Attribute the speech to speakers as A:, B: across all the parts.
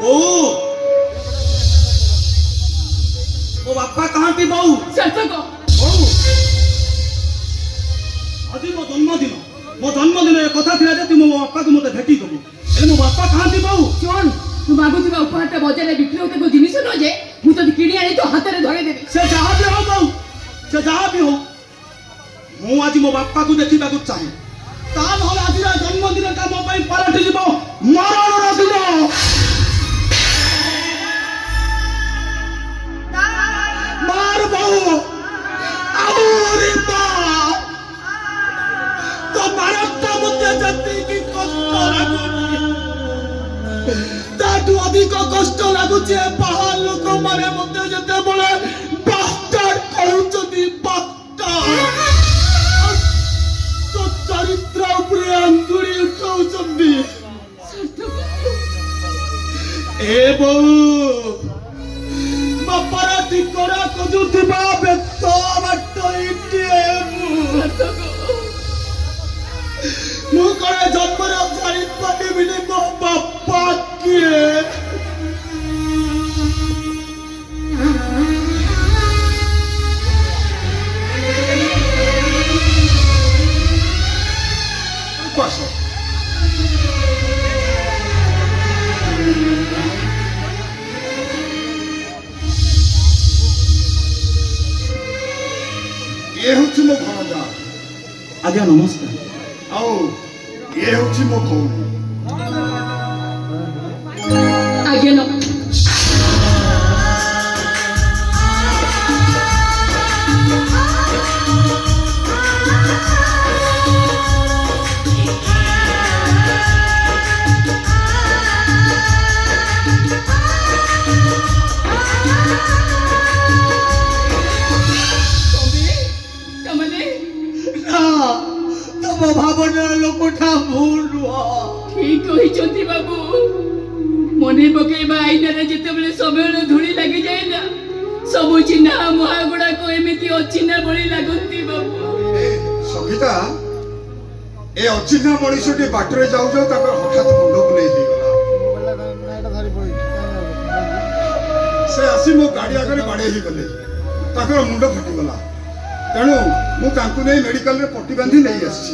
A: बहू मो बापा कहाँ थी बहू
B: सच को
A: बहू आज मो जन्मदिन कथा थिला जे तुम मो बापा को मते भेटी दबु एले मो बापा कहाँ थी बहू
B: सुन तू मागुଥିବା ଉପହାରଟା ବଜାରରେ ବିକ୍ରି ହେଉଥିବା ଜିନିଷ ନ ଯେ ମୁଁ ତତେ କିଣି ଆଣି ତୋ ହାତରେ ଧରେଇ ଦେବି
A: से जहाँ भी हो बहू से जहाँ भी हो मु आज मो बापा को देखा चाहे ता नहले आज जन्मदिन का मो पई पलटि जीव मरणर दिन मार बहू आउरी मार तो मारता मुझे जति की कष्ट लागुची ताठू अधिक कष्ट लागुची बाहर लोक माने मते जते बळे बास्टार्ड कहउचती बास्टार्ड तो चरित्र उपरे अंगुरी उठाउचती ए बहू बापारा ठिकरा खोजुथिबा बेत बाटो इटिए मु करे जन्मर जानि पारिबिनी मो बापा किए बस ये हूँ मो भणजा आज्ञा नमस्कार आओ ये हूँ मो भौणी
B: आगे न
A: भावना लोकटा भूल
B: ठीक होइचंती बाबू मने पकेबा आईनारे जेतेबेले समय धूली लागि जाय ना सब चिन्हा महागुड़ा को एमिति अचिन्हा बळी लागंती बाबू
A: सखिता ए अचिन्हा मଣିषटी बाटरे जाऊ जाऊ ताकर हठात मुंड बुलेई हेगला से आसी मो गाड़ी आगे बाड़े ही गले ताकर मुंड फटी गला तेणु मु तांकु नै मेडिकल रे पट्टी बांधी नै आसी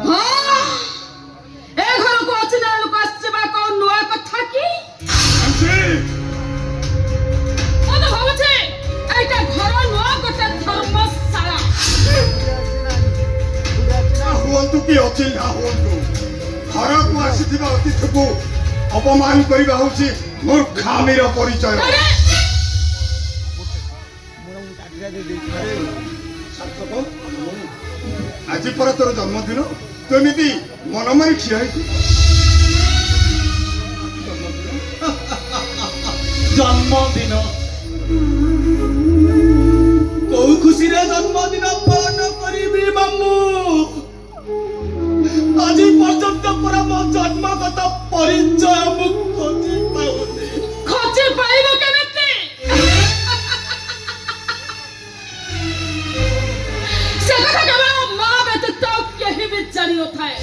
B: हां ए घर को अचिन्हा लोक आसेबा को नुआ कथा की ओनो भाबुछे एटा घर नुआ कथा धर्मशाला
A: हुअन्तु कि अचिन्हा हुअन्तु घर को आसीथिबा अतिथि को अपमान करिबा होछि मूर्खामीर परिचय आज पर तोर जन्मदिन तो एमती मन मारी ठिया जन्मदिन कौ खुशी रे जन्मदिन पालन करी मामू आज पर्यंत पूरा मो जन्मगत परिचय मु खोजी पाउनी
B: खोजे पाइबो केमिति से कथा केवल मां व्यतीत केहि भी जानि नथाए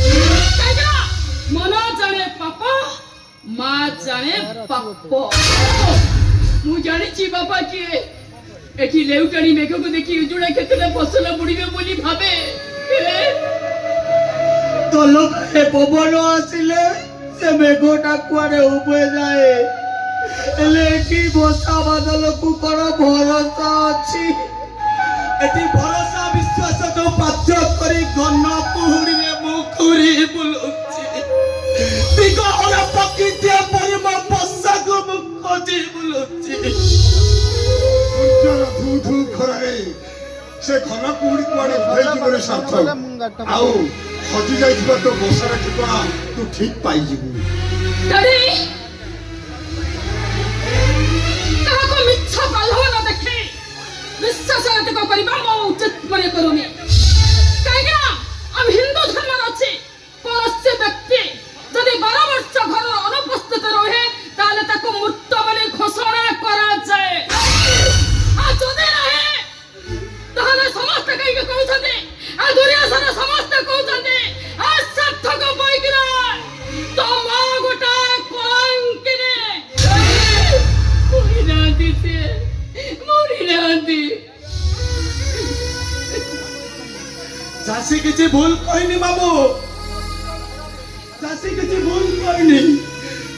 B: काइना मन जाने पाप मां जाने पाप मु जानि छी बाबा किए एठी लेउटणी मेघ को देखि उजुड़ा खेतले फसल बुड़ीबे बोली भाबे
A: तल ए पवन आसिले से मेघटा कुआरे उबे जाए एले एठी बसा बादल को कर भरोसा अछि एठी भरोसा विश्वास को पाथ्य करी घन कुहुड़ी रे मुखुरी बुलुची तिको ओला प्रकृति परिम बसा को मुखजी बुलुची सूर्य धू धू खराए से घन कुहुड़ी कुआरे भई जीवरे सार्थ आउ हजी जाइथिबा तो बसारा ठिकाना तू ठीक पाई जीवु
B: डरी काको मिच्छा कलह न देखे विश्वास को करिबा मो उचित मने करूनी काइना हम हिंदू धर्म अछि परस्य व्यक्ति जदि 12 वर्ष घर अनुपस्थित रहे ताले ताको मृत बने घोषणा करा जाए आ जदि रहे ताले समस्त कहि के कहउछते आ दुनिया सारा समस्त कहउछते आ सार्थक बैगिरा तो मां गोटा कोई
A: চাষী কিছু ভুল কইনি মামু, চাষী কিছু ভুল কইনি।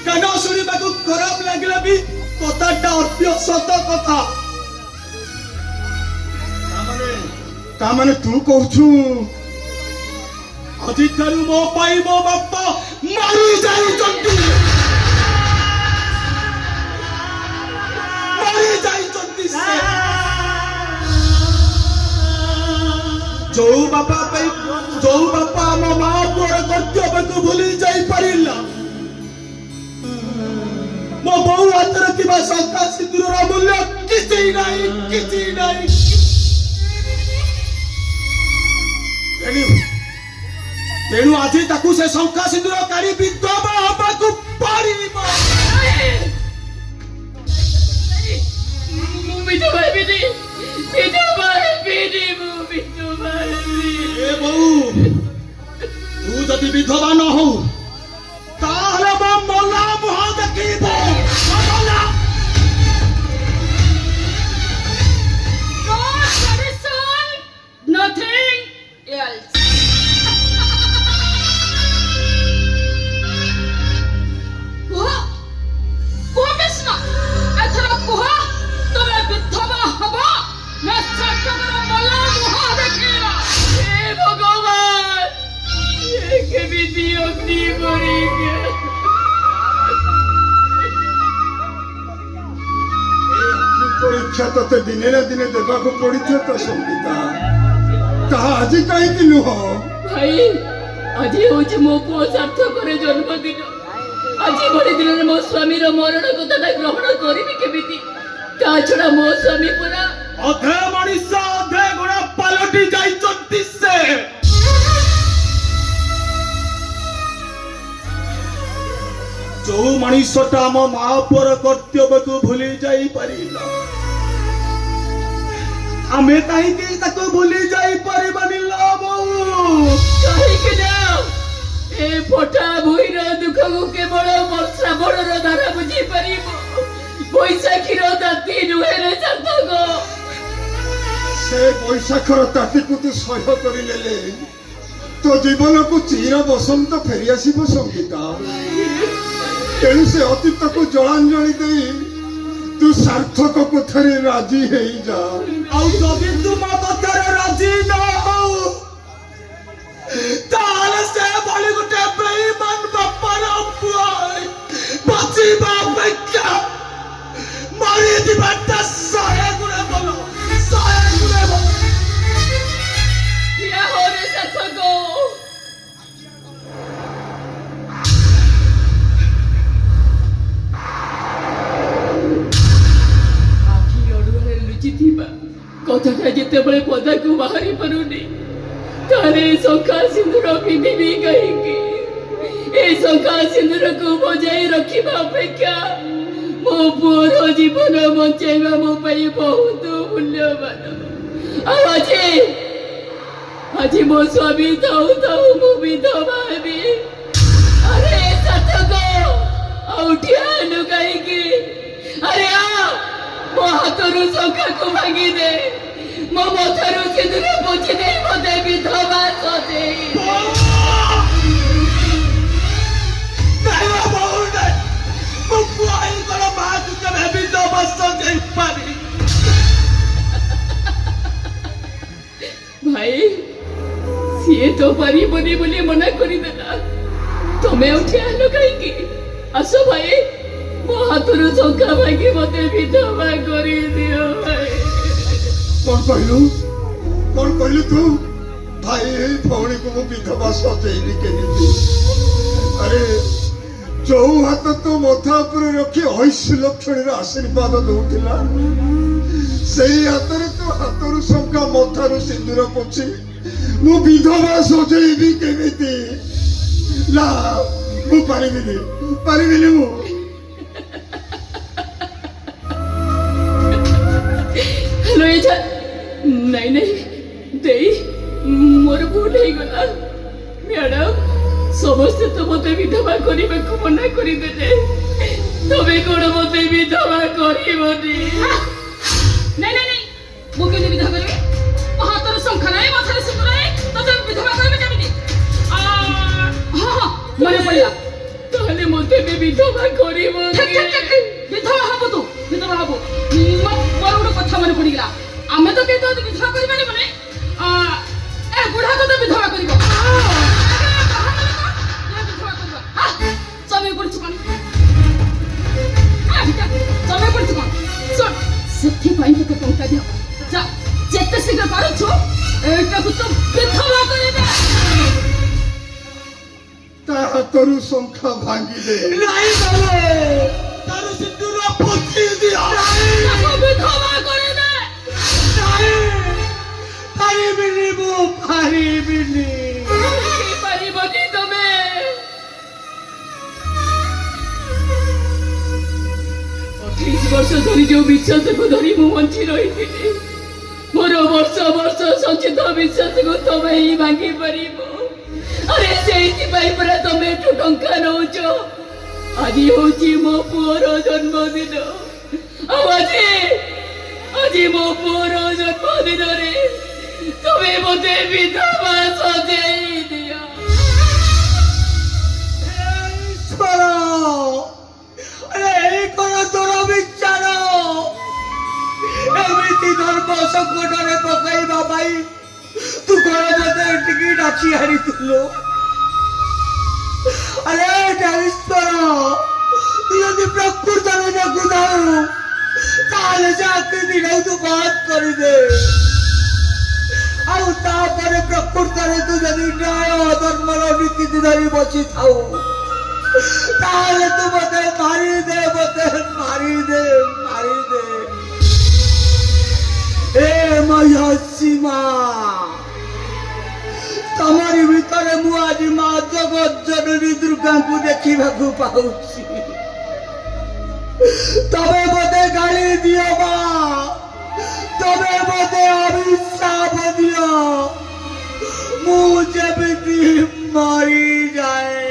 A: কেন শুনিବାକୁ ଖରାପ ଲାଗିଲା ବି କଥାଟା ଅତି ସତ କଥା। ତାମାନେ ତୁ କହୁଛୁ ଆଜିଠାରୁ ମୋ ପାଇଁ ମୋ ବାପା ମରି ଯାଇଛନ୍ତି, ମରି ଯାଇଛନ୍ତି ସେ। ଯୋଉ ବାପା ଆମ ମା ପୁଅର କର୍ତ୍ତବ୍ୟକୁ ଭୁଲି ଯାଇପାରିଲା, ମୋ ବୋଉ ହାତରେ ଥିବା ଶଙ୍ଖା ସିନ୍ଦୁରର ମୂଲ୍ୟ କିଛି ନାହିଁ, କିଛି ନାହିଁ। ତେଣୁ ଆଜି ତାକୁ ସେ ଶଙ୍ଖା ସିନ୍ଦୁର କାଢି ବିଧବା ହବାକୁ ପଡିବ।
B: ମୁଁ ବିଧବା ହେବିନି, ବିଧବା ହେବିନି, ମୁଁ ବିଧବା ହେବିନି।
A: ଏ ବୋଉ, ତୁ ଯଦି ବିଧବା ନ ହଉ ତାହେଲେ ମୋ ମଲା ମୁହଁ ଦେଖିବ। ମଲା
B: No tradition, nothing else. କୁହ, କୁହ କୃଷ୍ଣ, ଏଥର କୁହ ତମେ ବିଧବା ହବ ନା ସାକ୍ଷାତର ମଲା ମୁହଁ ଦେଖିବ? ହେ ଭଗବାନ, ଏ କେମିତି ଅଗ୍ନି ପରୀକ୍ଷା!
A: ପରୀକ୍ଷା ତତେ ଦିନେ ନା ଦିନେ ଦେବାକୁ ପଡିଥିବ ତ ସଙ୍ଗୀତା, ତାହା ଆଜି କାହିଁକି ନୁହଁ?
B: ଭାଇ, ଆଜି ହଉଛି ମୋ ପୁଅ ସାର୍ଥକରେ ଜନ୍ମଦିନ। ଆଜି ଭଳି ଦିନରେ ମୋ ସ୍ୱାମୀର ମରଣ କଥାଟା ଗ୍ରହଣ କରିବି କେମିତି? ତା ଛଡା ମୋ ସ୍ୱାମୀ ପୁରା
A: ଅଧେ ମଣିଷ ଅଧେ ଗୁଣା ପାଲଟି ଯାଇଛନ୍ତି ସେ। ଯୋଉ ମଣିଷଟା ଆମ ମା ପୁଅର କର୍ତ୍ତବ୍ୟକୁ ଭୁଲି ଯାଇପାରିଲା, ଆମେ କାହିଁକି ତାକୁ ଭୁଲି ଯାଇପାରିବାନି ଲୋ ବୋଉ?
B: କାହିଁକି ନା ଏ ଫଟା ଭୂଇଁର ଦୁଃଖକୁ କେବଳ ବର୍ଷା ବଡର ଧାରା ବୁଝିପାରିବ, ବୈଶାଖୀର ତାତି ନୁହେଁ ସାର୍ଥକ।
A: ସେ ବୈଶାଖର ତାତିକୁ ତୁ ସହ୍ୟ କରିନେଲେ ତୋ ଜୀବନକୁ ଚିର ବସନ୍ତ ଫେରିଆସିବ ସଙ୍ଗୀତା। ତେଣୁ ସେ ଅତୀତକୁ ଜଳାଞ୍ଜଳି ଦେଇ ତୁ ସାର୍ଥକକୁ ଥରେ ରାଜି ହେଇଯା। ଆଉ ଯଦି ତୁ ମୋ କଥାରେ ରାଜି ନ ହଉ ତାହେଲେ ସେ ଭଳି ଗୋଟେ ବେଇମାନ ବାପାର ପୁଅ ବଞ୍ଚିବା ଅପେକ୍ଷା ମରିଯିବାଟା 100 ଗୁଣ ଭଲ, 100 ଗୁଣ ଭଲ।
B: ଠିଆ ହୋରେ ସାର୍ଥକ। ଆଖି ଅଡୁଆରେ ଲୁଚିଥିବା କଥାଟା ଯେତେବେଳେ ପଦାକୁ ବାହାରି ପାରୁନି, ତାହେଲେ ଶଙ୍ଖା ସିନ୍ଦୁର ପିନ୍ଧିବି କାହିଁକି? ଏ ଶଙ୍ଖା ସିନ୍ଦୁରକୁ ବଜାଇ ରଖିବା ଅପେକ୍ଷା ମୋ ପୁଅର ଜୀବନ ବଞ୍ଚାଇବା ମୋ ପାଇଁ ବହୁତ ମୂଲ୍ୟବାନ। ଆଉ ଆଜି ମୋ ସ୍ୱାମୀ ଥାଉ ଥାଉ ମୁଁ ବିଧବା ହେବି। ଆରେ ସାର୍ଥକ, ଆଉ ଠିଆ ହେଲୁ କାହିଁକି? ଆରେ ମୋ ହାତରୁ ଶଙ୍ଖାକୁ ଭାଙ୍ଗି ଦେ, ମୋ ମଥାରୁ ସିନ୍ଦୁର ପୋଛି ଦେଇ ମତେ ବିଧବା ସଜେଇ। ଭାଇ, ସିଏ ତ ପାରିବନି ବୋଲି ମନା କରିଦେଲା, ତମେ ଉଠି ଆଲ କାହିଁକି? ଆସ ଭାଇ, ମୋ ହାତରୁ ଶଙ୍ଖା ଭାଙ୍ଗି ମତେ ବିଧବା କରିଦିଅ ଭାଇ।
A: କଣ କହିଲୁ ତୁ? ଭାଇ, ଏଇ ଭଉଣୀକୁ ମୁଁ ବିଧବା ସଜେଇବି କେମିତି? ଆରେ ଯୋଉ ହାତ ତୋ ମଥା ଉପରେ ରଖି ଐଶ୍ୱ ଲକ୍ଷ୍ମଣୀର ଆଶୀର୍ବାଦ ଦଉଥିଲା, ସେଇ ହାତରେ ତୋ ହାତରୁ ଶଙ୍ଖା ମଥାରୁ ସିନ୍ଦୁର ପୋଛି ମୁଁ ବିଧବା ସଜେଇବି କେମିତି? ନା, ମୁଁ ପାରିବିନି ମୁଁ।
B: ନାଇଁ ଦେଇ, ମୋର ଭୁଲ ହେଇଗଲା। ମ୍ୟାଡାମ, ସମସ୍ତେ ତ ମତେ ବିଧବା କରିବାକୁ ମନା କରିଦେଲେ, ତମେ କଣ ମତେ ବିଧବା କରିବନି? ନାଇଁ, ମୁଁ କେମିତି ବିଧବା କରିବି? ମୋ ହାତରେ ଶଙ୍ଖା ନାହିଁ, ମଥାରେ ସିନ୍ଦୁର ନାହିଁ, ତତେ ବିଧବା କରିବେ କେମିତି? ହଁ ହଁ ମନେ ପଡ଼ିଲା।
C: ତାହେଲେ ମୋତେ ବି ବିଧବା କରିବ
B: ଠିକ୍ ଠିକ୍ ଠିକ୍ ଠିକ୍। ବିଧବା ହବ ତୁ ବିଧବା ହବ। ମୋର ଗୋଟେ କଥା ମନେ ପଡ଼ିଗଲା। ଆମେ ତ କେହି ତ ବିଧବା କରିପାରିବୁନି। ଏ ବୁଢ଼ାକୁ ତ ବିଧବା କରିବ। ଜମି ପଡ଼ିଛୁ କଣ? ଜମି ପଡ଼ିଛୁ କଣ? ଶୁଣ ସେଥିପାଇଁ ତୋତେ ଟଙ୍କା ଦିଅ। ଯା ଯେତେ ଶୀଘ୍ର ପାରୁଛୁ ଏଇଟାକୁ ତ ବିଧବା କରିଦେ।
A: ତା ହାତରୁ ଶଙ୍ଖା ଭାଙ୍ଗିଲେ
D: ନାଇଁ ବାବୁ ତାର ସିନ୍ଦୁର ପୋତି ଦିଅ
B: ତାକୁ ବିଧବା କରିଦେ।
A: ନାଇଁ, ପାରିବିନି ମୁଁ ପାରିବିନି।
C: ପାରିବନି ତମେ। 28 ବର୍ଷ ଧରି ଯୋଉ ବିଶ୍ୱାସକୁ ଧରି ମୁଁ ବଞ୍ଚି ରହିଥିଲି, ମୋର ବର୍ଷ ବର୍ଷ ସଞ୍ଚିତ ବିଶ୍ୱାସକୁ ତମେ ହିଁ ଭାଙ୍ଗି ପାରିବ। ଆରେ ସେଇଥିପାଇଁ ପରା ତମେ ଏଠୁ ଟଙ୍କା ନଉଛ। ଆଜି ହଉଛି ମୋ ପୁଅର ଜନ୍ମଦିନ, ଆଉ ଆଜି ମୋ ପୁଅର ଜନ୍ମଦିନରେ ତମେ ମୋତେ ବିଧବା ସଜେଇ ଦିଅ।
A: ଈଶ୍ୱର, ଆରେ ଏଇ କଣ ତୋର ବିଚାର? ଏମିତି ଧର୍ମ ସଙ୍କଟରେ ପକାଇବା ପାଇଁ ତୁ କଣ ମତେ ଏଠିକି ଡାକି ଆଣିଥିଲୁ? ଆରେ ଈଶ୍ୱର, ତୁ ଯଦି ପ୍ରକୃତରେ ଦେଖୁଥାଉ ତାହେଲେ ସେ ଆଖି ଦିନକୁ ତୁ ବନ୍ଦ କରିଦେ। ଆଉ ତାପରେ ପ୍ରକୃତରେ ତୁ ଯଦି ନ୍ୟାୟ ଧର୍ମର ନୀତି ଧରି ବସିଥାଉ ତାହେଲେ ତୁ ମତେ ମାରିଦେ, ମତେ ମାରିଦେ, ମାରିଦେ। ଏ ମହିଷୀମା, ତମରି ଭିତରେ ମୁଁ ଆଜି ମା ଜଗଜ୍ଜନନୀ ଦୁର୍ଗାଙ୍କୁ ଦେଖିବାକୁ ପାଉଛି। ତମେ ମତେ ଗାଳି ଦିଅ ମା, ତମେ ମତେ ଅଭିଶାପ ଦିଅ, ମୁଁ ଯେମିତି ମରିଯାଏ।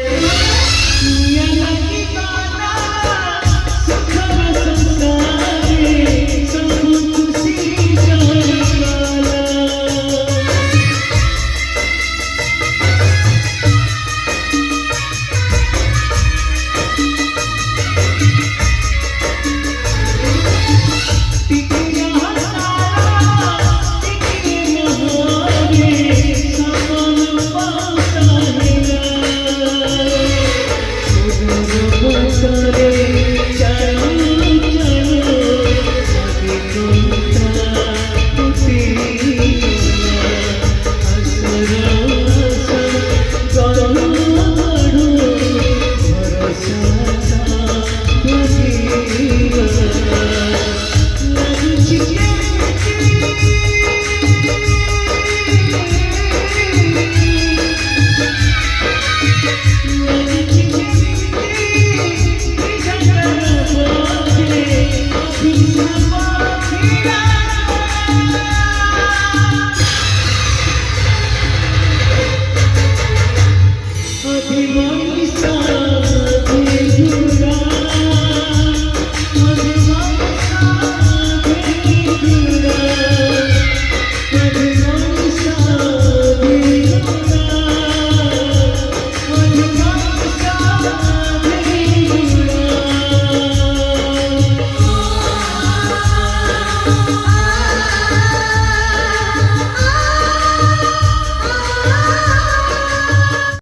D: Peace.